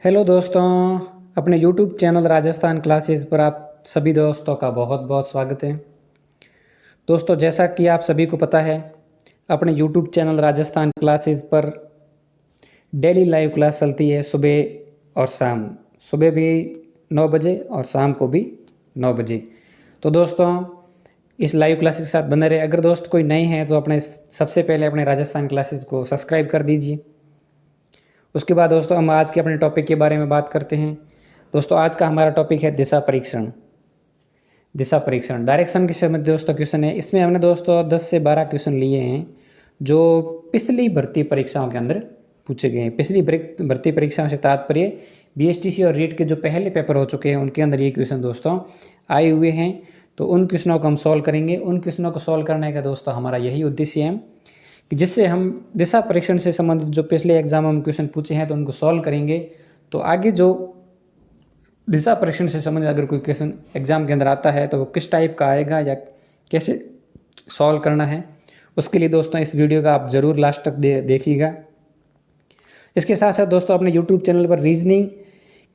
Hello दोस्तों, अपने YouTube channel Rajasthan classes पर आप सभी दोस्तों का बहुत बहुत स्वागत है। दोस्तों, जैसा कि आप सभी को पता है, अपने यूट्यूब चैनल राजस्थान क्लासेस पर डेली लाइव क्लास चलती है सुबह और शाम। सुबह भी 9 बजे और शाम को भी 9 बजे। तो दोस्तों, इस लाइव क्लासेस के साथ बने रहे। अगर दोस्त कोई नए हैं तो अपने सबसे पहले अपने राजस्थान क्लासेस को सब्सक्राइब कर दीजिए। उसके बाद दोस्तों हम आज के अपने टॉपिक के बारे में बात करते हैं। दोस्तों, आज का हमारा टॉपिक है दिशा परीक्षण। दिशा परीक्षण डायरेक्शन के संबंधित दोस्तों क्वेश्चन है। इसमें हमने दोस्तों 10 से 12 क्वेश्चन लिए हैं जो पिछली भर्ती परीक्षाओं के अंदर पूछे गए हैं। पिछली भर्ती परीक्षाओं से तात्पर्य बीएसटीसी और रीट के जो पहले पेपर हो चुके हैं उनके अंदर ये क्वेश्चन दोस्तों आए हुए हैं। तो उन क्वेश्चनों को हम सॉल्व करेंगे। उन क्वेश्चनों को सॉल्व करने का दोस्तों हमारा यही उद्देश्य है कि जिससे हम दिशा परीक्षण से संबंधित जो पिछले एग्जाम में क्वेश्चन पूछे हैं तो उनको सॉल्व करेंगे। तो आगे जो दिशा परीक्षण से संबंधित अगर कोई क्वेश्चन एग्जाम के अंदर आता है तो वो किस टाइप का आएगा या कैसे सॉल्व करना है, उसके लिए दोस्तों इस वीडियो का आप ज़रूर लास्ट तक देखिएगा। इसके साथ साथ दोस्तों अपने यूट्यूब चैनल पर रीजनिंग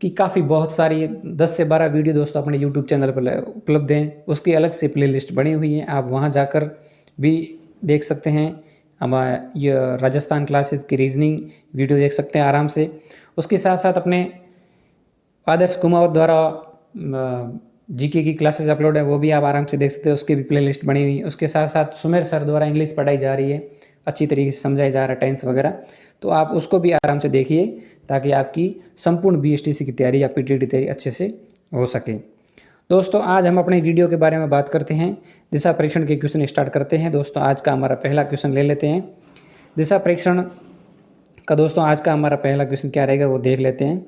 की काफ़ी बहुत सारी 10 से 12 वीडियो दोस्तों अपने यूट्यूब चैनल पर उपलब्ध हैं। उसकी अलग से प्लेलिस्ट बनी हुई है, आप वहाँ जाकर भी देख सकते हैं। हमारा ये राजस्थान क्लासेस की रीजनिंग वीडियो देख सकते हैं आराम से। उसके साथ साथ अपने आदर्श कुमावत द्वारा जीके की क्लासेस अपलोड है, वो भी आप आराम से देख सकते हैं। उसकी भी प्लेलिस्ट बनी हुई है। उसके साथ साथ सुमेर सर द्वारा इंग्लिश पढ़ाई जा रही है, अच्छी तरीके से समझाया जा रहा है टेंस वगैरह, तो आप उसको भी आराम से देखिए ताकि आपकी संपूर्ण बीएसटीसी की तैयारी या पीटीटी तैयारी अच्छे से हो सके। दोस्तों, आज हम अपने वीडियो के बारे में बात करते हैं। दिशा परीक्षण के क्वेश्चन स्टार्ट करते हैं। दोस्तों, आज का हमारा पहला क्वेश्चन ले लेते हैं। दिशा परीक्षण का दोस्तों आज का हमारा पहला क्वेश्चन क्या रहेगा वो देख लेते हैं।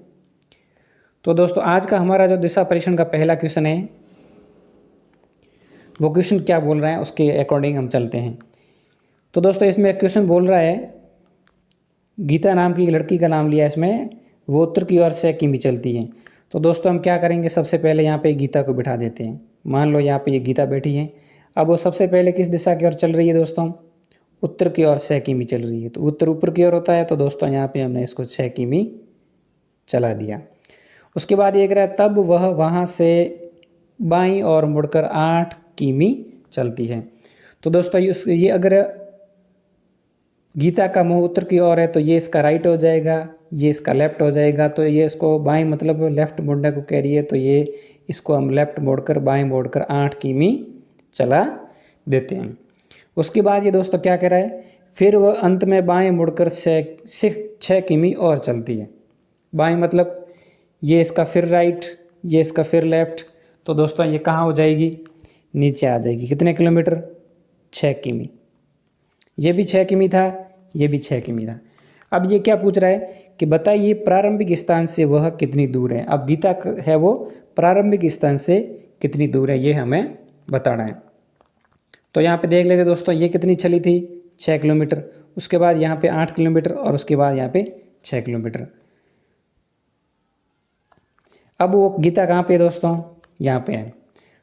तो दोस्तों, आज का हमारा जो दिशा परीक्षण का पहला क्वेश्चन है वो क्वेश्चन क्या बोल रहा है उसके अकॉर्डिंग हम चलते हैं। तो दोस्तों, इसमें क्वेश्चन बोल रहा है, गीता नाम की एक लड़की का नाम लिया इसमें, वो उत्तर की ओर 6 किमी चलती है। तो दोस्तों हम क्या करेंगे, सबसे पहले यहाँ पे गीता को बिठा देते हैं। मान लो यहाँ पे ये गीता बैठी है। अब वो सबसे पहले किस दिशा की ओर चल रही है दोस्तों, उत्तर की ओर 6 किमी चल रही है। तो उत्तर ऊपर की ओर होता है, तो दोस्तों यहाँ पे हमने इसको 6 किमी चला दिया। उसके बाद ये कह रहा है तब वह वहाँ से बाईं ओर मुड़कर 8 किमी चलती है। तो दोस्तों ये अगर गीता का मुँह उत्तर की ओर है तो ये इसका राइट हो जाएगा, ये इसका लेफ्ट हो जाएगा। तो ये इसको बाएं मतलब लेफ्ट मोड़ने को कह रही है, तो ये इसको हम लेफ्ट मोड़कर बाएं मोड़कर 8 किमी चला देते हैं। उसके बाद ये दोस्तों क्या कह रहा है, फिर वह अंत में बाएं मुड़कर 6 किमी और चलती है। बाएं मतलब ये इसका फिर राइट, ये इसका फिर लेफ्ट। तो दोस्तों ये कहाँ हो जाएगी, नीचे आ जाएगी। कितने किलोमीटर, 6 किमी। ये भी 6 किमी था, ये भी 6 किमी था। अब ये क्या पूछ रहा है कि बताइए प्रारंभिक स्थान से वह कितनी दूर है। अब गीता है वो प्रारंभिक स्थान से कितनी दूर है ये हमें बताना है। तो यहाँ पे देख लेते दोस्तों, ये कितनी चली थी, 6 किलोमीटर। उसके बाद यहाँ पे 8 किलोमीटर और उसके बाद यहाँ पे 6 किलोमीटर। अब वो गीता कहाँ पे है दोस्तों, यहाँ पे है।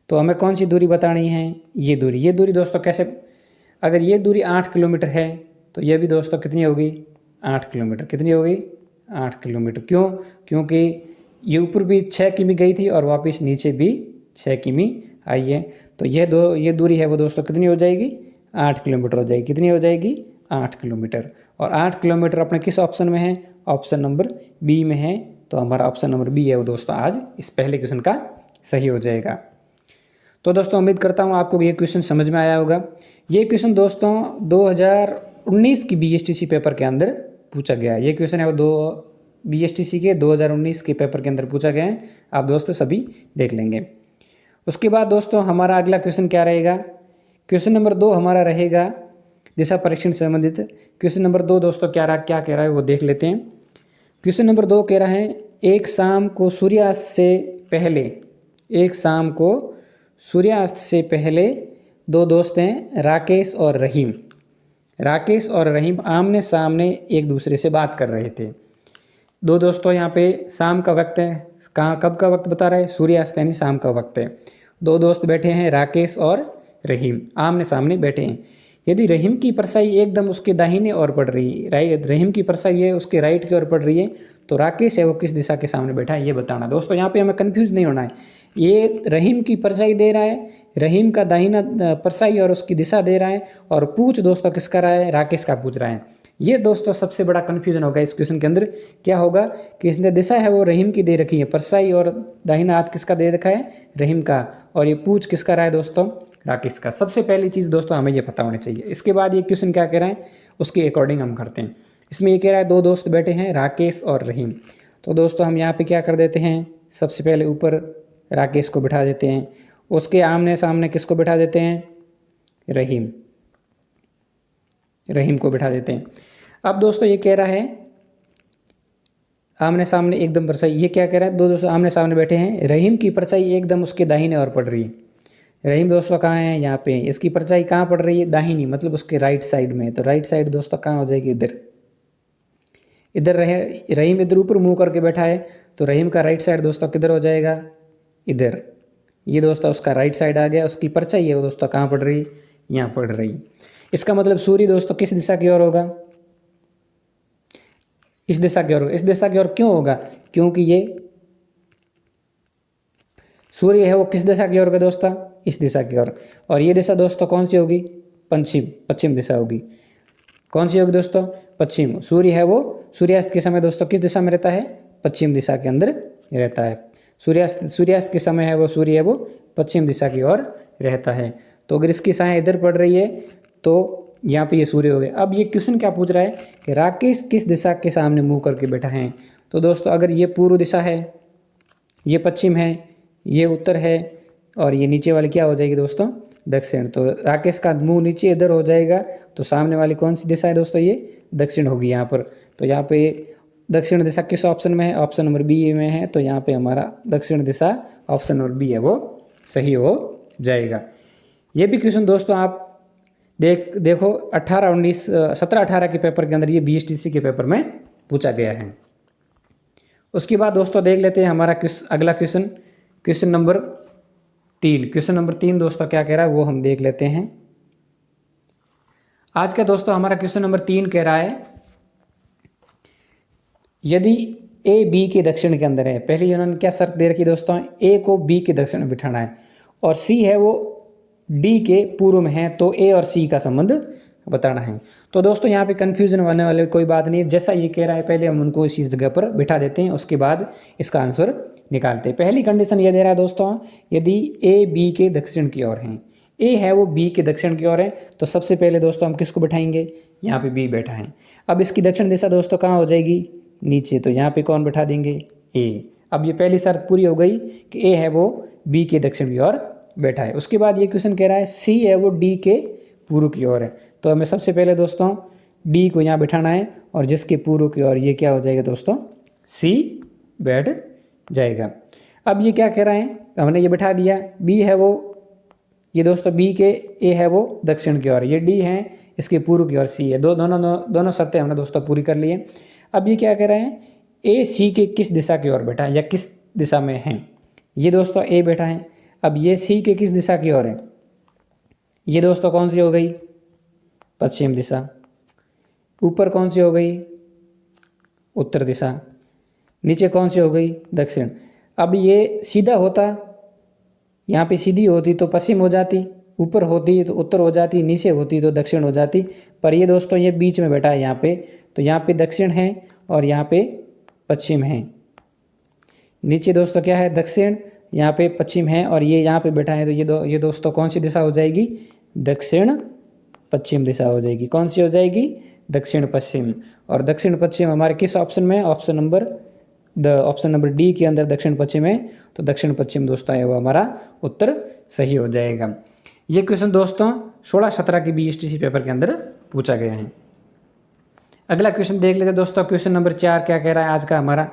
तो हमें कौन सी दूरी बतानी है, ये दूरी। ये दूरी दोस्तों कैसे, अगर ये दूरी 8 किलोमीटर है तो ये भी दोस्तों कितनी होगी, 8 किलोमीटर। कितनी होगी, 8 किलोमीटर। क्यों, क्योंकि ये ऊपर भी 6 किमी गई थी और वापस नीचे भी 6 किमी आई है। तो ये दूरी है वो दोस्तों कितनी हो जाएगी, 8 किलोमीटर हो जाएगी। कितनी हो जाएगी, 8 किलोमीटर। और 8 किलोमीटर अपने किस ऑप्शन में है, ऑप्शन नंबर बी में है। तो हमारा ऑप्शन नंबर बी है वो दोस्तों आज इस पहले क्वेश्चन का सही हो जाएगा। तो दोस्तों उम्मीद करता हूँ आपको ये क्वेश्चन समझ में आया होगा। ये क्वेश्चन दोस्तों 2019 की बीएसटीसी पेपर के अंदर पूछा गया है। ये क्वेश्चन है वो बीएसटीसी के 2019 के पेपर के अंदर पूछा गया है। आप दोस्तों सभी देख लेंगे। उसके बाद दोस्तों हमारा अगला क्वेश्चन क्या रहेगा, क्वेश्चन नंबर 2 हमारा रहेगा दिशा परीक्षण से संबंधित। क्वेश्चन नंबर 2 दोस्तों क्या कह रहा है वो देख लेते हैं। क्वेश्चन नंबर 2 कह रहा है, एक शाम को सूर्यास्त से पहले 2 दोस्त हैं, राकेश और रहीम। राकेश और रहीम आमने सामने एक दूसरे से बात कर रहे थे। 2 दोस्तों यहाँ पे शाम का वक्त है, कहाँ कब का वक्त बता रहा है, सूर्यास्त यानी शाम का वक्त है। 2 दोस्त बैठे हैं, राकेश और रहीम आमने सामने बैठे हैं। यदि रहीम की परछाई एकदम उसके दाहिने ओर पड़ रही है, रहीम की परछाई है उसके राइट की ओर पड़ रही है, तो राकेश है वो किस दिशा के सामने बैठा है ये बताना। दोस्तों यहाँ पे हमें कंफ्यूज नहीं होना है। ये रहीम की परछाई दे रहा है, रहीम का दाहिना परछाई और उसकी दिशा दे रहा है, और पूछ दोस्तों किसका रहा है, राकेश का पूछ रहा है। ये दोस्तों सबसे बड़ा कन्फ्यूजन होगा इस क्वेश्चन के अंदर। क्या होगा कि इसने दिशा है वो रहीम की दे रखी है, परछाई और दाहिना हाथ किसका दे रखा है, रहीम का, और ये पूछ किसका रहा है दोस्तों, राकेश का। सबसे पहली चीज़ दोस्तों हमें ये पता होनी चाहिए। इसके बाद ये क्वेश्चन क्या कह रहा है उसके अकॉर्डिंग हम करते हैं। इसमें ये कह रहा है दो दोस्त बैठे हैं, राकेश और रहीम। तो दोस्तों हम यहाँ पे क्या कर देते हैं, सबसे पहले ऊपर राकेश को बिठा देते हैं, उसके आमने सामने किसको बिठा देते हैं, रहीम को बिठा देते हैं। अब दोस्तों ये कह रहा है आमने सामने एकदम परछाई, ये क्या कह रहा है, दो दोस्तों आमने सामने बैठे हैं, रहीम की परछाई एकदम उसके दाहिने ओर पड़ रही है। रहीम दोस्तों कहाँ है, यहाँ पे, इसकी परछाई कहाँ पड़ रही है, दाहिनी, मतलब उसके राइट साइड में। तो राइट साइड दोस्तों कहाँ हो जाएगी, इधर रहे। रहीम इधर ऊपर मुंह करके बैठा है, तो रहीम का राइट साइड दोस्तों किधर हो जाएगा, इधर। ये दोस्तों उसका राइट साइड आ गया। उसकी परछाई है वो दोस्तों कहाँ पड़ रही, यहाँ पड़ रही। इसका मतलब सूर्य दोस्तों किस दिशा की ओर होगा, इस दिशा की ओर होगा। इस दिशा की ओर क्यों होगा, क्योंकि ये सूर्य है वो किस दिशा की ओर होगा दोस्तों, इस दिशा की ओर। और ये दिशा दोस्तों कौन सी होगी, पश्चिम दिशा होगी। कौन सी होगी दोस्तों, पश्चिम। सूर्य है वो सूर्यास्त के समय दोस्तों किस दिशा में रहता है, पश्चिम दिशा के अंदर रहता है। सूर्यास्त के समय है वो सूर्य है वो पश्चिम दिशा की ओर रहता है। तो अगर इसकी छाया इधर पड़ रही है तो यहाँ पे ये सूर्य हो गए। अब ये क्वेश्चन क्या पूछ रहा है कि राकेश किस दिशा के सामने मुंह करके बैठा है। तो दोस्तों अगर ये पूर्व दिशा है, ये पश्चिम है, ये उत्तर है, और ये नीचे वाली क्या हो जाएगी दोस्तों, दक्षिण। तो राकेश का मुंह नीचे इधर हो जाएगा, तो सामने वाली कौन सी दिशा है दोस्तों, ये दक्षिण होगी यहाँ पर। तो यहाँ पे दक्षिण दिशा किस ऑप्शन में है, ऑप्शन नंबर बी में है। तो यहाँ पे हमारा दक्षिण दिशा ऑप्शन नंबर बी है वो सही हो जाएगा। ये भी क्वेश्चन दोस्तों आप देखो 17-18 के पेपर के अंदर, ये BSTC के पेपर में पूछा गया है। उसके बाद दोस्तों देख लेते हैं हमारा अगला क्वेश्चन नंबर 3। क्वेश्चन नंबर 3 दोस्तों क्या कह रहा है वो हम देख लेते हैं। आज का दोस्तों हमारा क्वेश्चन नंबर 3 कह रहा है यदि A B के दक्षिण के अंदर है। पहले उन्होंने क्या शर्त दे रखी दोस्तों, A को B के दक्षिण में बिठाना है, और C है वो D के पूर्व में है, तो A और C का संबंध बताना है। तो दोस्तों यहाँ पे कंफ्यूजन होने वाले कोई बात नहीं है। जैसा ये कह रहा है पहले हम उनको इसी जगह पर बिठा देते हैं, उसके बाद इसका आंसर निकालते हैं। पहली कंडीशन ये दे रहा है दोस्तों, यदि A B के दक्षिण की ओर है, A है वो B के दक्षिण की ओर है, तो सबसे पहले दोस्तों हम किसको बैठाएंगे, यहाँ पे B बैठा है। अब इसकी दक्षिण दिशा दोस्तों कहाँ हो जाएगी, नीचे। तो यहाँ पे कौन बैठा देंगे, A। अब ये पहली शर्त पूरी हो गई कि A है वो B के दक्षिण की ओर बैठा है। उसके बाद ये क्वेश्चन कह रहा है C है वो D के पूर्व की ओर है, तो हमें सबसे पहले दोस्तों D को यहाँ बैठाना है, और जिसके पूर्व की ओर ये क्या हो जाएगा दोस्तों, C बैठ जाएगा। अब ये क्या कह रहा है, हमने ये बैठा दिया। B है वो, ये दोस्तों B के A है वो दक्षिण की ओर, ये D है इसके पूर्व की ओर C है। दोनों शर्तें हमने दोस्तों पूरी कर ली है। अब ये क्या कह रहे हैं, A C के किस दिशा की ओर बैठा है या किस दिशा में है। ये दोस्तों A बैठा है, अब ये C के किस दिशा की ओर है, ये दोस्तों कौन सी हो गई, पश्चिम दिशा। ऊपर कौन सी हो गई, उत्तर दिशा। नीचे कौन सी हो गई, दक्षिण। अब ये सीधा होता, यहाँ पे सीधी होती तो पश्चिम हो जाती, ऊपर होती तो उत्तर हो जाती, नीचे होती तो दक्षिण हो जाती। पर ये दोस्तों ये बीच में बैठा है यहाँ पे, तो यहाँ पे दक्षिण है और यहाँ पे पश्चिम है। नीचे दोस्तों क्या है, दक्षिण, यहाँ पे पश्चिम है, और ये यहाँ पे बैठा है। तो ये दोस्तों कौन सी दिशा हो जाएगी, दक्षिण पश्चिम दिशा हो जाएगी। कौन सी हो जाएगी, दक्षिण पश्चिम। और दक्षिण पश्चिम हमारे किस ऑप्शन में, ऑप्शन नंबर डी के अंदर दक्षिण पश्चिम है। तो दक्षिण पश्चिम दोस्तों है वो हमारा उत्तर सही हो जाएगा। ये क्वेश्चन दोस्तों 16-17 के BSTC पेपर के अंदर पूछा गया है। अगला क्वेश्चन देख लेते हैं दोस्तों। क्वेश्चन नंबर 4 क्या कह रहा है आज का हमारा।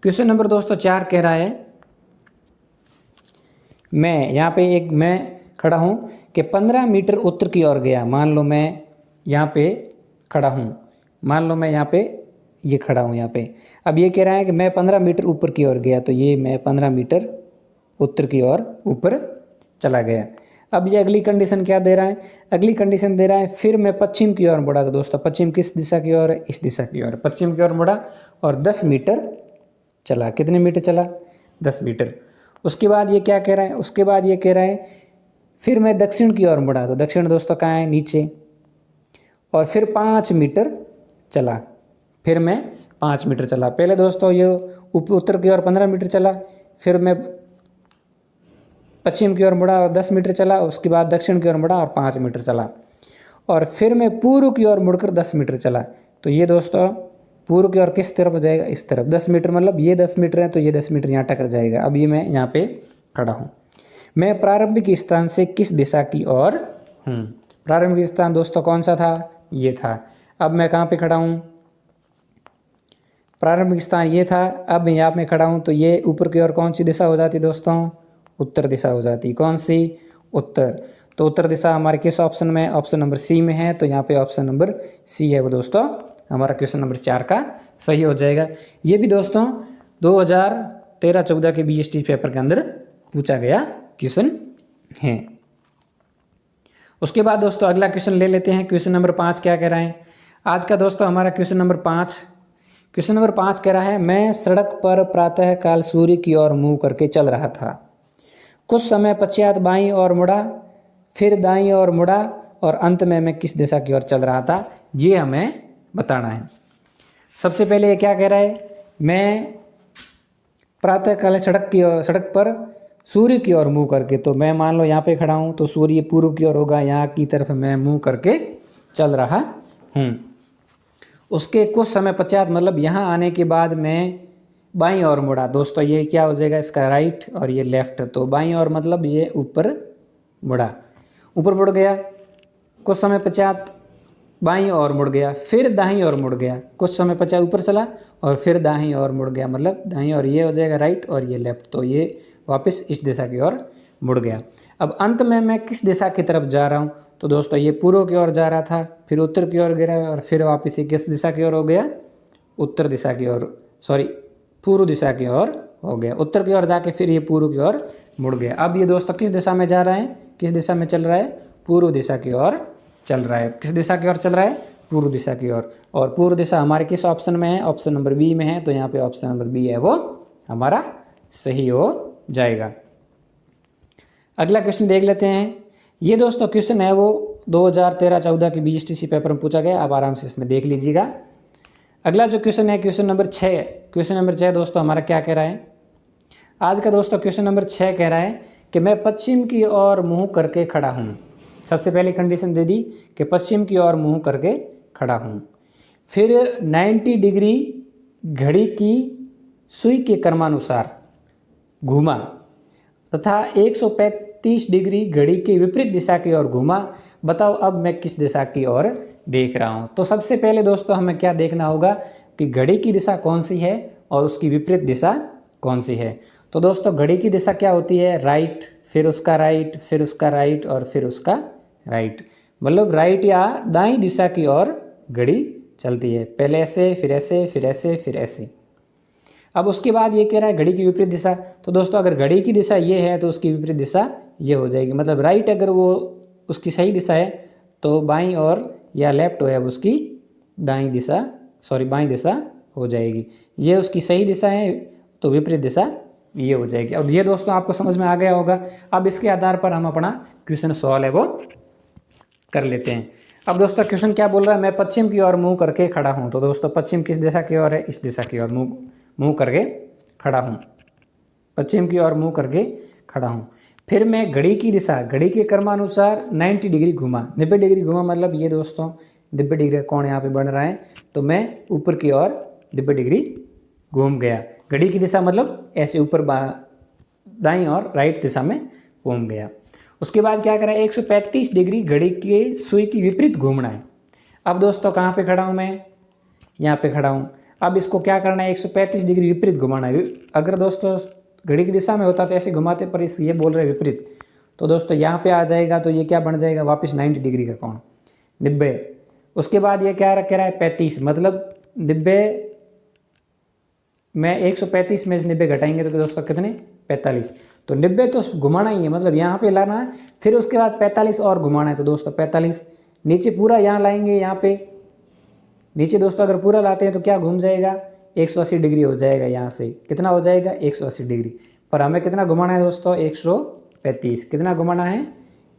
क्वेश्चन नंबर दोस्तों 4 कह रहा है, मैं यहाँ पे मैं खड़ा हूँ कि 15 मीटर उत्तर की ओर गया। मान लो मैं यहाँ पे खड़ा हूँ, मान लो मैं यहाँ पे ये खड़ा हूँ यहाँ पे। अब ये कह रहा है कि मैं 15 मीटर ऊपर की ओर गया, तो ये मैं 15 मीटर उत्तर की ओर ऊपर चला गया। अब ये अगली कंडीशन क्या दे रहा है, अगली कंडीशन दे रहा है फिर मैं पश्चिम की ओर मुड़ा। तो दोस्तों पश्चिम किस दिशा की ओर है, इस दिशा की ओर, पश्चिम की ओर मुड़ा और 10 मीटर चला। कितने मीटर चला, 10 मीटर। उसके बाद ये क्या कह रहा है, उसके बाद ये कह रहा है फिर मैं दक्षिण की ओर मुड़ा। तो दक्षिण दोस्तों कहाँ है, नीचे, और फिर 5 मीटर चला। फिर मैं 5 मीटर चला। पहले दोस्तों ये उत्तर की ओर 15 मीटर चला, फिर मैं पश्चिम की ओर मुड़ा और 10 मीटर चला, उसके बाद दक्षिण की ओर मुड़ा और 5 मीटर चला, और फिर मैं पूर्व की ओर मुड़कर 10 मीटर चला। तो ये दोस्तों पूर्व की ओर किस तरफ हो जाएगा, इस तरफ 10 मीटर, मतलब ये 10 मीटर है तो ये 10 मीटर यहाँ टकर जाएगा। अब ये मैं यहाँ पे खड़ा हूँ। मैं प्रारंभिक स्थान से किस दिशा की ओर हूँ। प्रारंभिक स्थान दोस्तों कौन सा था, ये था। अब मैं कहाँ पे खड़ा हूँ, प्रारंभिक स्थान ये था। अब मैं यहाँ पे खड़ा हूँ तो ये ऊपर की ओर कौन सी दिशा हो जाती दोस्तों, उत्तर दिशा हो जाती। कौन सी, उत्तर। तो उत्तर दिशा हमारे किस ऑप्शन में, ऑप्शन नंबर सी में है। तो यहाँ पे ऑप्शन नंबर सी है वो दोस्तों हमारा क्वेश्चन नंबर 4 का सही हो जाएगा। ये भी दोस्तों 2013-14 के बीएसटी पेपर के अंदर पूछा गया क्वेश्चन है। उसके बाद दोस्तों अगला क्वेश्चन ले लेते हैं। क्वेश्चन नंबर 5 क्या कह रहा है आज का दोस्तों हमारा क्वेश्चन नंबर 5। क्वेश्चन नंबर 5 कह रहा है मैं सड़क पर प्रातः काल सूर्य की ओर मुँह करके चल रहा था। कुछ समय पश्चात बाईं ओर मुड़ा, फिर दाईं ओर मुड़ा और अंत में मैं किस दिशा की ओर चल रहा था, ये हमें बताना है। सबसे पहले ये क्या कह रहा है, मैं प्रातःकाल सड़क पर सूर्य की ओर मुँह करके, तो मैं मान लो यहाँ पे खड़ा हूँ तो सूर्य पूर्व की ओर होगा, यहाँ की तरफ मैं मुँह करके चल रहा हूँ। उसके कुछ समय पश्चात मतलब यहाँ आने के बाद मैं बाईं ओर मुड़ा। दोस्तों ये क्या हो जाएगा, इसका राइट और ये लेफ्ट। तो बाईं ओर मतलब ये ऊपर मुड़ा, ऊपर मुड़ गया। कुछ समय पश्चात बाईं ओर मुड़ गया, फिर दाईं ओर मुड़ गया। कुछ समय पश्चात ऊपर चला और फिर दाईं ओर मुड़ गया, मतलब दाईं ओर ये हो जाएगा राइट और ये लेफ्ट। तो ये वापस इस दिशा की ओर मुड़ गया। अब अंत में मैं किस दिशा की तरफ जा रहा हूँ, तो दोस्तों ये पूर्व की ओर जा रहा था, फिर उत्तर की ओर गिरा और फिर वापस ये किस दिशा की ओर हो गया, उत्तर दिशा की ओर, सॉरी पूर्व दिशा की ओर हो गया। उत्तर की ओर जाके फिर ये पूर्व की ओर मुड़ गया। अब ये दोस्तों किस दिशा में जा रहा है, किस दिशा में चल रहा है, पूर्व दिशा की ओर चल रहा है। किस दिशा की ओर चल रहा है, पूर्व दिशा की ओर। और पूर्व दिशा हमारे किस ऑप्शन में है, ऑप्शन नंबर बी में है। तो यहाँ पे ऑप्शन नंबर बी है वो हमारा सही हो जाएगा। अगला क्वेश्चन देख लेते हैं। ये दोस्तों क्वेश्चन है वो 2013-14 के बीएसटीसी पेपर में पूछा गया। आप आराम से इसमें देख लीजिएगा। अगला जो क्वेश्चन है क्वेश्चन नंबर 6। क्वेश्चन नंबर 6 दोस्तों हमारा क्या कह रहा है आज का दोस्तों, क्वेश्चन नंबर 6 कह रहा है कि मैं पश्चिम की ओर मुँह करके खड़ा हूँ। सबसे पहले कंडीशन दे दी कि पश्चिम की ओर मुँह करके खड़ा हूँ। फिर 90 डिग्री घड़ी की सुई के क्रमानुसार घूमा तथा 135 डिग्री घड़ी के विपरीत दिशा की ओर घूमा। बताओ अब मैं किस दिशा की ओर देख रहा हूँ। तो सबसे पहले दोस्तों हमें क्या देखना होगा कि घड़ी की दिशा कौन सी है और उसकी विपरीत दिशा कौन सी है। तो दोस्तों घड़ी की दिशा क्या होती है, राइट, फिर उसका राइट, फिर उसका राइट और फिर उसका राइट, मतलब राइट या दाईं दिशा की ओर घड़ी चलती है। पहले ऐसे, फिर ऐसे, फिर ऐसे, फिर ऐसे। अब उसके बाद ये कह रहा है घड़ी की विपरीत दिशा। तो दोस्तों अगर घड़ी की दिशा ये है तो उसकी विपरीत दिशा ये हो जाएगी। मतलब राइट अगर वो उसकी सही दिशा है तो बाईं ओर या लेफ्ट है उसकी दाईं दिशा, सॉरी बाईं दिशा हो जाएगी। ये उसकी सही दिशा है तो विपरीत दिशा ये हो जाएगी। अब ये दोस्तों आपको समझ में आ गया होगा। अब इसके आधार पर हम अपना क्वेश्चन सॉल्व है वो कर लेते हैं। अब दोस्तों क्वेश्चन क्या बोल रहा है, मैं पश्चिम की ओर मुँह करके खड़ा हूँ। तो दोस्तों पश्चिम किस दिशा की ओर है, इस दिशा की ओर मुँह करके खड़ा हूँ। पश्चिम की ओर मुँह करके खड़ा हूँ। फिर मैं घड़ी की दिशा, घड़ी के क्रमानुसार 90 डिग्री घूमा। 90 डिग्री घूमा मतलब ये दोस्तों 90 डिग्री का कोण यहाँ पे बन रहा है। तो मैं ऊपर की ओर 90 डिग्री घूम गया। घड़ी की दिशा मतलब ऐसे ऊपर दाईं और राइट दिशा में घूम गया। उसके बाद क्या करा है, 135 डिग्री घड़ी के सुई की विपरीत घूमना है। अब दोस्तों कहाँ पे खड़ा हूँ मैं, यहाँ पे खड़ा हूँ। अब इसको क्या करना है, 135 डिग्री विपरीत घुमाना है। अगर दोस्तों घड़ी की दिशा में होता तो ऐसे घुमाते, पर इस ये बोल रहे विपरीत। तो दोस्तों यहाँ पे आ जाएगा तो ये क्या बन जाएगा, वापस 90 डिग्री का कोण 90। उसके बाद ये क्या कह रहा है 35, मतलब 90 में 135 में से 90 घटाएंगे तो दोस्तों कितने 45। तो 90 तो घुमाना ही है, मतलब यहाँ पे लाना है, फिर उसके बाद 45 और घुमाना है। तो दोस्तों 45 नीचे पूरा यहाँ लाएंगे, यहाँ पे नीचे दोस्तों अगर पूरा लाते हैं तो क्या घूम जाएगा, 180 डिग्री हो जाएगा। यहाँ से कितना हो जाएगा, 180 डिग्री। पर हमें कितना घुमाना है दोस्तों, 135। कितना घुमाना है,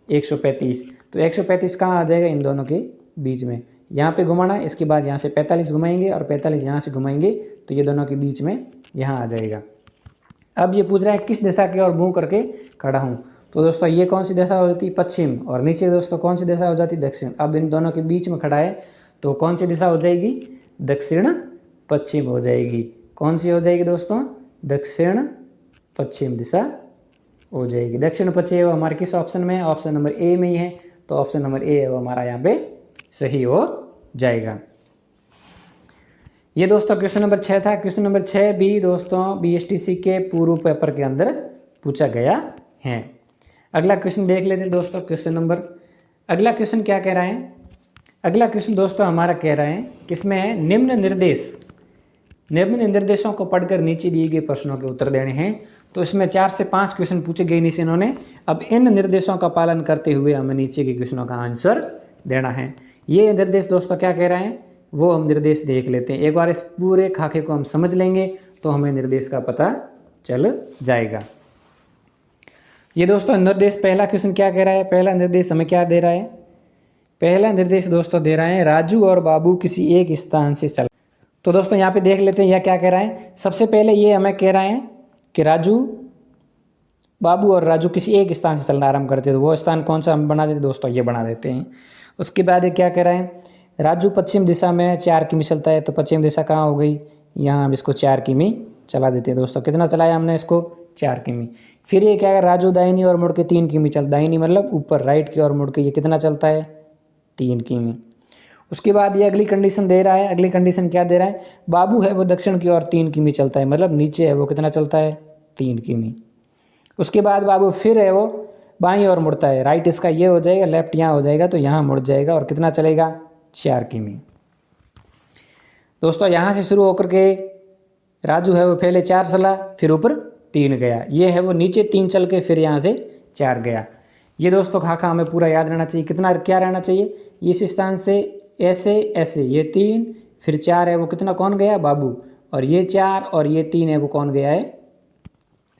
135। तो 135 कहाँ आ जाएगा, इन दोनों के बीच में। यहाँ पे घुमाना है, इसके बाद यहाँ से 45 घुमाएंगे और 45 यहाँ से घुमाएंगे, तो ये दोनों के बीच में यहाँ आ जाएगा। अब ये पूछ रहा है किस दिशा की ओर मुँह करके खड़ा हूँ। तो दोस्तों ये कौन सी दिशा हो जाती है, पश्चिम, और नीचे दोस्तों कौन सी दिशा हो जाती है, दक्षिण। अब इन दोनों के बीच में खड़ा है तो कौन सी दिशा हो जाएगी, दक्षिण पश्चिम हो जाएगी। कौन सी हो जाएगी दोस्तों, दक्षिण पश्चिम दिशा हो जाएगी। दक्षिण पश्चिम वो हमारे किस ऑप्शन में है, ऑप्शन नंबर ए में ही है। तो ऑप्शन नंबर ए है वो हमारा यहाँ पे सही हो जाएगा। ये दोस्तों क्वेश्चन नंबर 6 था। क्वेश्चन नंबर 6 भी दोस्तों BSTC के पूर्व पेपर के अंदर पूछा गया है। अगला क्वेश्चन देख लेते हैं दोस्तों। अगला क्वेश्चन क्या कह रहा है, अगला क्वेश्चन दोस्तों हमारा कह रहा है किसमें है, निम्न निर्देशों को पढ़कर नीचे दिए गए प्रश्नों के उत्तर देने हैं। तो इसमें 4 से 5 क्वेश्चन पूछे गए नीचे इन्होंने। अब इन निर्देशों का पालन करते हुए हमें नीचे के क्वेश्चनों का आंसर देना है। ये निर्देश दोस्तों क्या कह रहा है वो हम निर्देश देख लेते हैं। एक बार इस पूरे खाके को हम समझ लेंगे तो हमें निर्देश का पता चल जाएगा। ये दोस्तों निर्देश, पहला क्वेश्चन क्या कह रहा है, पहला निर्देश हमें क्या दे रहा है, पहला निर्देश दोस्तों दे रहा है राजू और बाबू किसी एक स्थान से चल। तो दोस्तों यहाँ पे देख लेते हैं यह क्या कह रहा है। सबसे पहले ये हमें कह रहा है कि बाबू और राजू किसी एक स्थान से चलना आरंभ करते हैं। तो वो स्थान कौन सा हम बना देते दोस्तों, ये बना देते हैं। उसके बाद ये क्या कह रहा है, राजू पश्चिम दिशा में 4 किमी चलता है। तो पश्चिम दिशा कहाँ हो गई, यहाँ हम इसको 4 किमी चला देते हैं दोस्तों। कितना चलाया हमने इसको, 4 किमी। फिर ये क्या है, राजू दाहिनी और मुड़ के 3 किमी चल, दाहिनी मतलब ऊपर राइट की ओर मुड़ के ये कितना चलता है, 3 किमी। उसके बाद ये अगली कंडीशन दे रहा है। अगली कंडीशन क्या दे रहा है, बाबू है वो दक्षिण की ओर 3 किमी चलता है, मतलब नीचे है वो कितना चलता है, 3 किमी। उसके बाद बाबू फिर है वो बाईं ओर मुड़ता है, राइट इसका ये हो जाएगा, लेफ्ट यहाँ हो जाएगा, तो यहाँ मुड़ जाएगा और कितना चलेगा, 4 किमी। दोस्तों यहाँ से शुरू होकर के राजू है वो पहले 4 चला, फिर ऊपर 3 गया। ये है वो नीचे 3 चल के फिर यहाँ से 4 गया। ये दोस्तों खाका हमें पूरा याद रहना चाहिए। कितना क्या रहना चाहिए, इस स्थान से ऐसे ऐसे, ये 3 फिर 4 है वो कितना कौन गया, बाबू, और ये 4 और ये 3 है वो कौन गया है,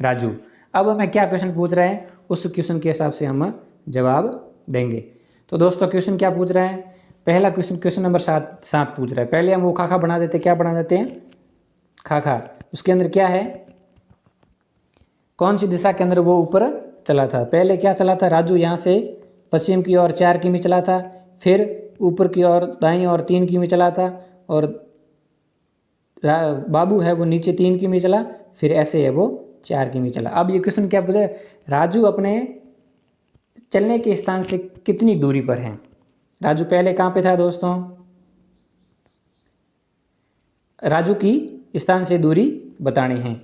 राजू। अब हमें क्या क्वेश्चन पूछ रहा है उस क्वेश्चन के हिसाब से हम जवाब देंगे। तो दोस्तों क्वेश्चन क्या पूछ रहा है, पहला क्वेश्चन नंबर 7 पूछ रहा है। पहले हम वो खाखा बना देते हैं, क्या बना देते हैं, खाखा। उसके अंदर क्या है, कौन सी दिशा के अंदर वो ऊपर चला था। पहले क्या चला था, राजू यहाँ से पश्चिम की ओर 4 किमी चला था, फिर ऊपर की ओर दाईं ओर 3 किमी चला था, और बाबू है वो नीचे 3 किमी चला, फिर ऐसे है वो 4 किमी चला। अब ये क्वेश्चन क्या पूछा, राजू अपने चलने के स्थान से कितनी दूरी पर है। राजू पहले कहाँ पे था दोस्तों, राजू की स्थान से दूरी बतानी है।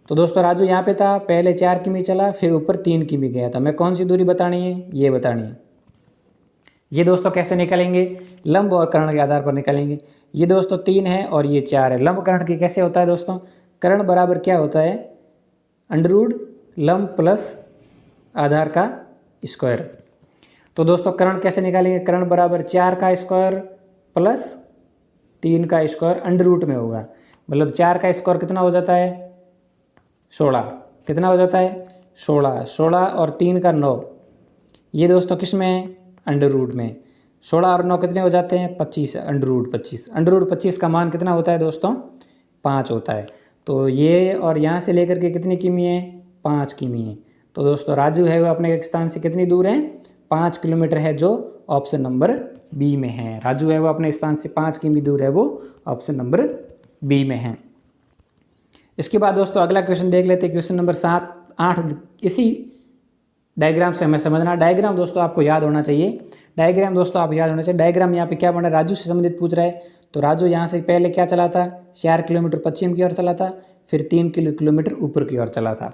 तो दोस्तों राजू यहाँ पे था, पहले 4 किमी चला, फिर ऊपर 3 किमी गया था। हमें कौन सी दूरी बतानी है, ये बतानी है। ये दोस्तों कैसे निकालेंगे, लंब और कर्ण के आधार पर निकालेंगे। ये दोस्तों 3 है और ये 4 है। लंब कर्ण की कैसे होता है दोस्तों, कर्ण बराबर क्या होता है, अंडररूट लंब प्लस आधार का स्क्वायर। तो दोस्तों कर्ण कैसे निकालेंगे, कर्ण बराबर 4 का स्क्वायर प्लस 3 का स्क्वायर अंडररूट में होगा, मतलब 4 का स्क्वायर कितना हो जाता है, 16। कितना हो जाता है, 16 और 3 का 9। ये दोस्तों किस में है, अंडररूट में। 16 और 9 कितने हो जाते हैं, 25, अंडररूट 25। अंडररूट 25 का मान कितना होता है दोस्तों, 5 होता है। तो ये और यहाँ से लेकर के कितनी किमी है, 5 किमी है। तो दोस्तों राजू है वो अपने एक स्थान से कितनी दूर है, 5 किलोमीटर है, जो ऑप्शन नंबर बी में है। राजू है वो अपने स्थान से 5 किमी दूर है, वो ऑप्शन नंबर बी में है। इसके बाद दोस्तों अगला क्वेश्चन देख लेते हैं, क्वेश्चन नंबर 7, 8। इसी डायग्राम से हमें समझना, डायग्राम दोस्तों आपको याद होना चाहिए। डायग्राम दोस्तों आप याद होना चाहिए। डायग्राम यहाँ पे क्या बना है, राजू से संबंधित पूछ रहा है। तो राजू यहाँ से पहले क्या चला था, 4 किलोमीटर पश्चिम की ओर चला था, फिर 3 किलोमीटर ऊपर की ओर चला था।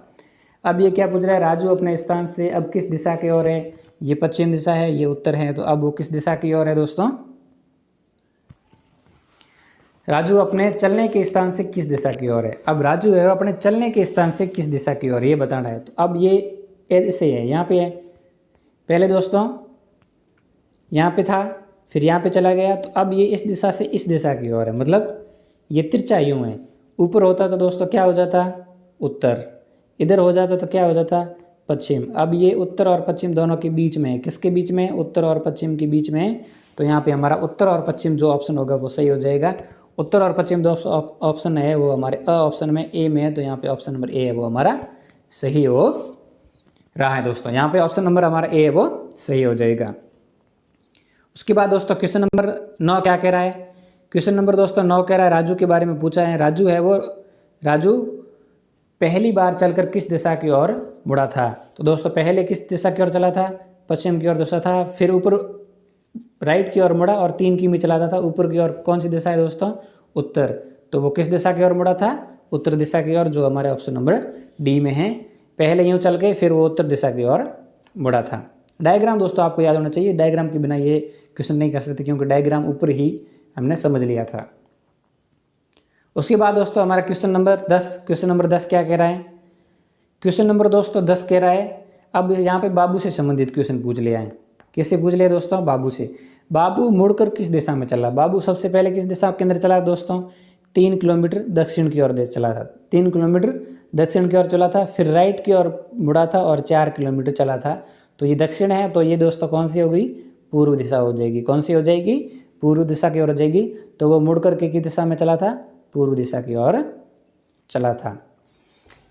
अब ये क्या पूछ रहा है, राजू अपने स्थान से अब किस दिशा की ओर है, ये पश्चिम दिशा है, ये उत्तर है, तो अब वो किस दिशा की ओर है दोस्तों, राजू अपने चलने के स्थान से किस दिशा की ओर है। अब राजू है अपने चलने के स्थान से किस दिशा की ओर ये बताना है। तो अब ये ऐसे है, यहाँ पे है, पहले दोस्तों यहाँ पे था, फिर यहाँ पे चला गया, तो अब ये इस दिशा से इस दिशा की ओर है, मतलब ये तिरछा यूँ है। ऊपर होता तो दोस्तों क्या हो जाता, उत्तर, इधर हो जाता तो क्या हो जाता, पश्चिम। अब ये उत्तर और पश्चिम दोनों के बीच में है, किसके बीच में, उत्तर और पश्चिम के बीच में है। तो यहाँ पे हमारा उत्तर और पश्चिम जो ऑप्शन होगा वो सही हो जाएगा। उत्तर और पश्चिम दो ऑप्शन है वो हमारे अ ऑप्शन में, ए में है, तो यहाँ पे ऑप्शन नंबर ए है वो हमारा सही हो रहा है दोस्तों। यहाँ पे ऑप्शन नंबर हमारा ए है वो सही हो जाएगा। उसके बाद दोस्तों क्वेश्चन नंबर 9 क्या कह रहा है। क्वेश्चन नंबर दोस्तों 9 कह रहा है, राजू के बारे में पूछा है। राजू है वो, राजू पहली बार चलकर किस दिशा की ओर मुड़ा था। तो दोस्तों पहले किस दिशा की ओर चला था, पश्चिम की ओर दोस्तों था, फिर ऊपर राइट की ओर मुड़ा और 3 किमी चलाता था ऊपर की ओर। कौन सी दिशा है दोस्तों, उत्तर। तो वो किस दिशा की ओर मुड़ा था, उत्तर दिशा की ओर, जो हमारे ऑप्शन नंबर डी में है। पहले यूँ चल के फिर वो उत्तर दिशा की ओर मुड़ा था। डायग्राम दोस्तों आपको याद होना चाहिए, डायग्राम के बिना ये क्वेश्चन नहीं कर सकते, क्योंकि डायग्राम ऊपर ही हमने समझ लिया था। उसके बाद दोस्तों हमारा क्वेश्चन नंबर 10, क्वेश्चन नंबर 10 क्या कह रहा है। क्वेश्चन नंबर दोस्तों 10 कह रहा है, अब यहाँ पे बाबू से संबंधित क्वेश्चन पूछ लिया है। किससे पूछ लिया दोस्तों, बाबू से। बाबू मुड़कर किस दिशा में चला। बाबू सबसे पहले किस दिशा के अंदर चला दोस्तों, 3 किलोमीटर दक्षिण की ओर चला था। 3 किलोमीटर दक्षिण की ओर चला था, फिर राइट की ओर मुड़ा था और 4 किलोमीटर चला था। तो ये दक्षिण है, तो ये दोस्तों कौन सी हो गई, पूर्व दिशा हो जाएगी। कौन सी हो जाएगी, पूर्व दिशा की ओर हो जाएगी। तो वो मुड़ करके किस दिशा में चला था, पूर्व दिशा की ओर चला था।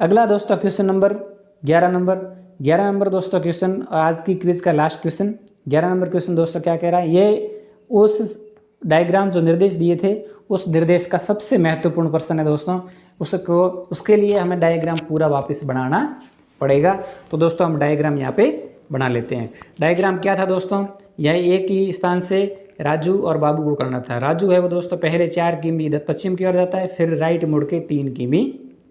अगला दोस्तों क्वेश्चन नंबर 11 नंबर दोस्तों क्वेश्चन, आज की क्विज का लास्ट क्वेश्चन 11 नंबर क्वेश्चन दोस्तों क्या कह रहा है। ये उस डायग्राम जो निर्देश दिए थे उस निर्देश का सबसे महत्वपूर्ण प्रश्न है दोस्तों। उसके लिए हमें डायग्राम पूरा वापस बनाना पड़ेगा। तो दोस्तों हम डायग्राम यहाँ पे बना लेते हैं। डायग्राम क्या था दोस्तों, यह एक ही स्थान से राजू और बाबू को करना था। राजू है वो दोस्तों पहले 4 किमी इधर पश्चिम की ओर जाता है, फिर राइट मुड़ के 3 किमी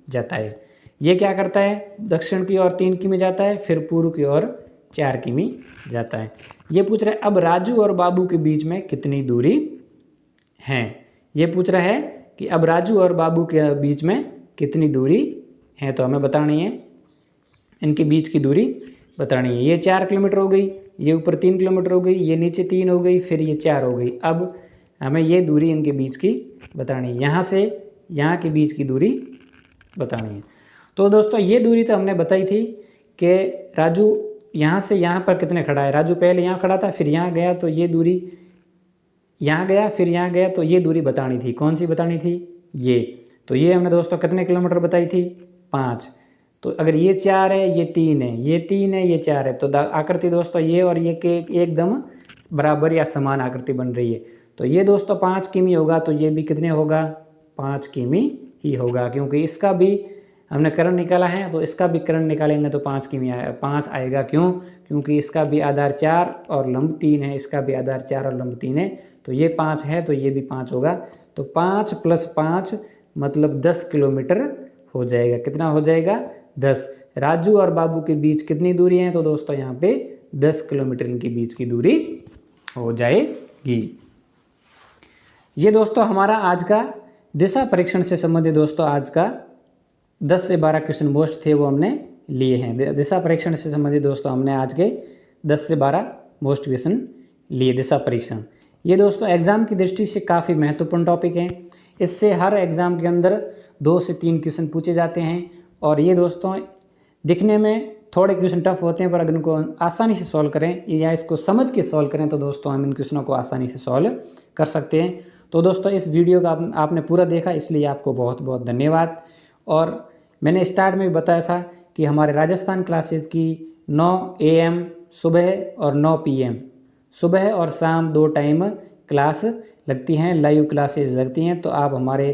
जाता है। ये क्या करता है, दक्षिण की ओर 3 किमी जाता है, फिर पूर्व की ओर 4 किमी जाता है। ये पूछ रहा है अब राजू और बाबू के बीच में कितनी दूरी है। ये पूछ रहा है कि अब राजू और बाबू के बीच में कितनी दूरी है, तो हमें बतानी है, इनके बीच की दूरी बतानी है। ये 4 किलोमीटर हो गई, ये ऊपर 3 किलोमीटर हो गई, ये नीचे 3 हो गई, फिर ये 4 हो गई। अब हमें ये दूरी इनके बीच की बतानी है, यहाँ से यहाँ के बीच की दूरी बतानी है। तो दोस्तों ये दूरी तो हमने बताई थी कि राजू यहाँ से यहाँ पर कितने खड़ा है। राजू पहले यहाँ खड़ा था, फिर यहाँ गया, तो ये दूरी यहाँ गया, फिर यहाँ गया, तो ये दूरी बतानी थी। कौन सी बतानी थी, ये। तो ये हमने दोस्तों कितने किलोमीटर बताई थी, 5। तो अगर ये 4 है, ये 3 है, ये 3 है, ये 4 है, तो आकृति दोस्तों ये और ये के एकदम बराबर या समान आकृति बन रही है। तो ये दोस्तों 5 किमी होगा, तो ये भी कितने होगा, 5 किमी ही होगा, क्योंकि इसका भी हमने कर्ण निकाला है, तो इसका भी कर्ण निकालेंगे तो 5 किमी 5 आएगा। क्यों, क्योंकि इसका भी आधार 4 और लंब 3 है, इसका भी आधार 4 और लंब 3 है, तो ये 5 है, तो ये भी 5 होगा। तो 5 + 5 मतलब 10 किलोमीटर हो जाएगा। कितना हो जाएगा, 10। राजू और बाबू के बीच कितनी दूरी है, तो दोस्तों यहाँ पे 10 किलोमीटर इनके बीच की दूरी हो जाएगी। ये दोस्तों हमारा आज का दिशा परीक्षण से संबंधित दोस्तों आज का 10 से 12 क्वेश्चन मोस्ट थे वो हमने लिए हैं। दिशा परीक्षण से संबंधित दोस्तों हमने आज के 10 से 12 मोस्ट क्वेश्चन लिए दिशा परीक्षण। ये दोस्तों एग्ज़ाम की दृष्टि से काफ़ी महत्वपूर्ण टॉपिक है। इससे हर एग्ज़ाम के अंदर 2 से 3 क्वेश्चन पूछे जाते हैं, और ये दोस्तों दिखने में थोड़े क्वेश्चन टफ होते हैं, पर अगर इनको आसानी से सॉल्व करें या इसको समझ के सॉल्व करें तो दोस्तों हम इन क्वेश्चनों को आसानी से सॉल्व कर सकते हैं। तो दोस्तों इस वीडियो का आपने पूरा देखा, इसलिए आपको बहुत बहुत धन्यवाद। और मैंने स्टार्ट में भी बताया था कि हमारे राजस्थान क्लासेस की 9 AM सुबह और 9 PM सुबह और शाम 2 टाइम क्लास लगती हैं, लाइव क्लासेस लगती हैं। तो आप हमारे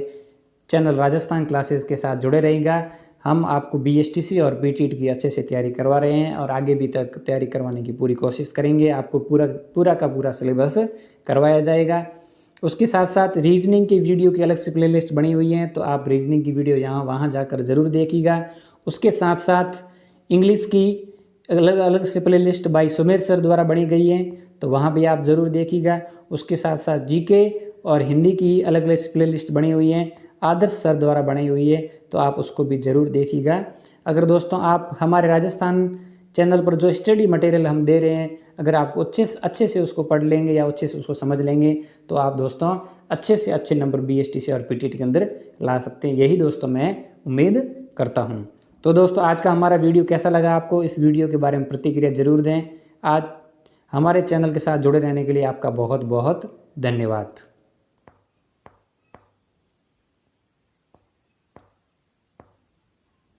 चैनल राजस्थान क्लासेस के साथ जुड़े रहिएगा। हम आपको BSTC और BTET की अच्छे से तैयारी करवा रहे हैं और आगे भी तक तैयारी करवाने की पूरी कोशिश करेंगे। आपको पूरा का पूरा सिलेबस करवाया जाएगा। उसके साथ साथ रीजनिंग की वीडियो की अलग से प्लेलिस्ट बनी हुई है, तो आप रीजनिंग की वीडियो यहाँ वहाँ जाकर ज़रूर देखिएगा। उसके साथ साथ इंग्लिश की अलग अलग से प्लेलिस्ट बाय सुमेर सर द्वारा बनी गई है, तो वहाँ भी आप ज़रूर देखिएगा। उसके साथ साथ GK और हिंदी की अलग अलग प्ले लिस्ट बनी हुई है, आदर्श सर द्वारा बनी हुई है, तो आप उसको भी ज़रूर देखिएगा। अगर दोस्तों आप हमारे राजस्थान चैनल पर जो स्टडी मटेरियल हम दे रहे हैं, अगर आप अच्छे से उसको पढ़ लेंगे या अच्छे से उसको समझ लेंगे तो आप दोस्तों अच्छे से अच्छे नंबर BSTC और PTT के अंदर ला सकते हैं। यही दोस्तों मैं उम्मीद करता हूं। तो दोस्तों आज का हमारा वीडियो कैसा लगा आपको, इस वीडियो के बारे में प्रतिक्रिया ज़रूर दें। आज हमारे चैनल के साथ जुड़े रहने के लिए आपका बहुत बहुत धन्यवाद।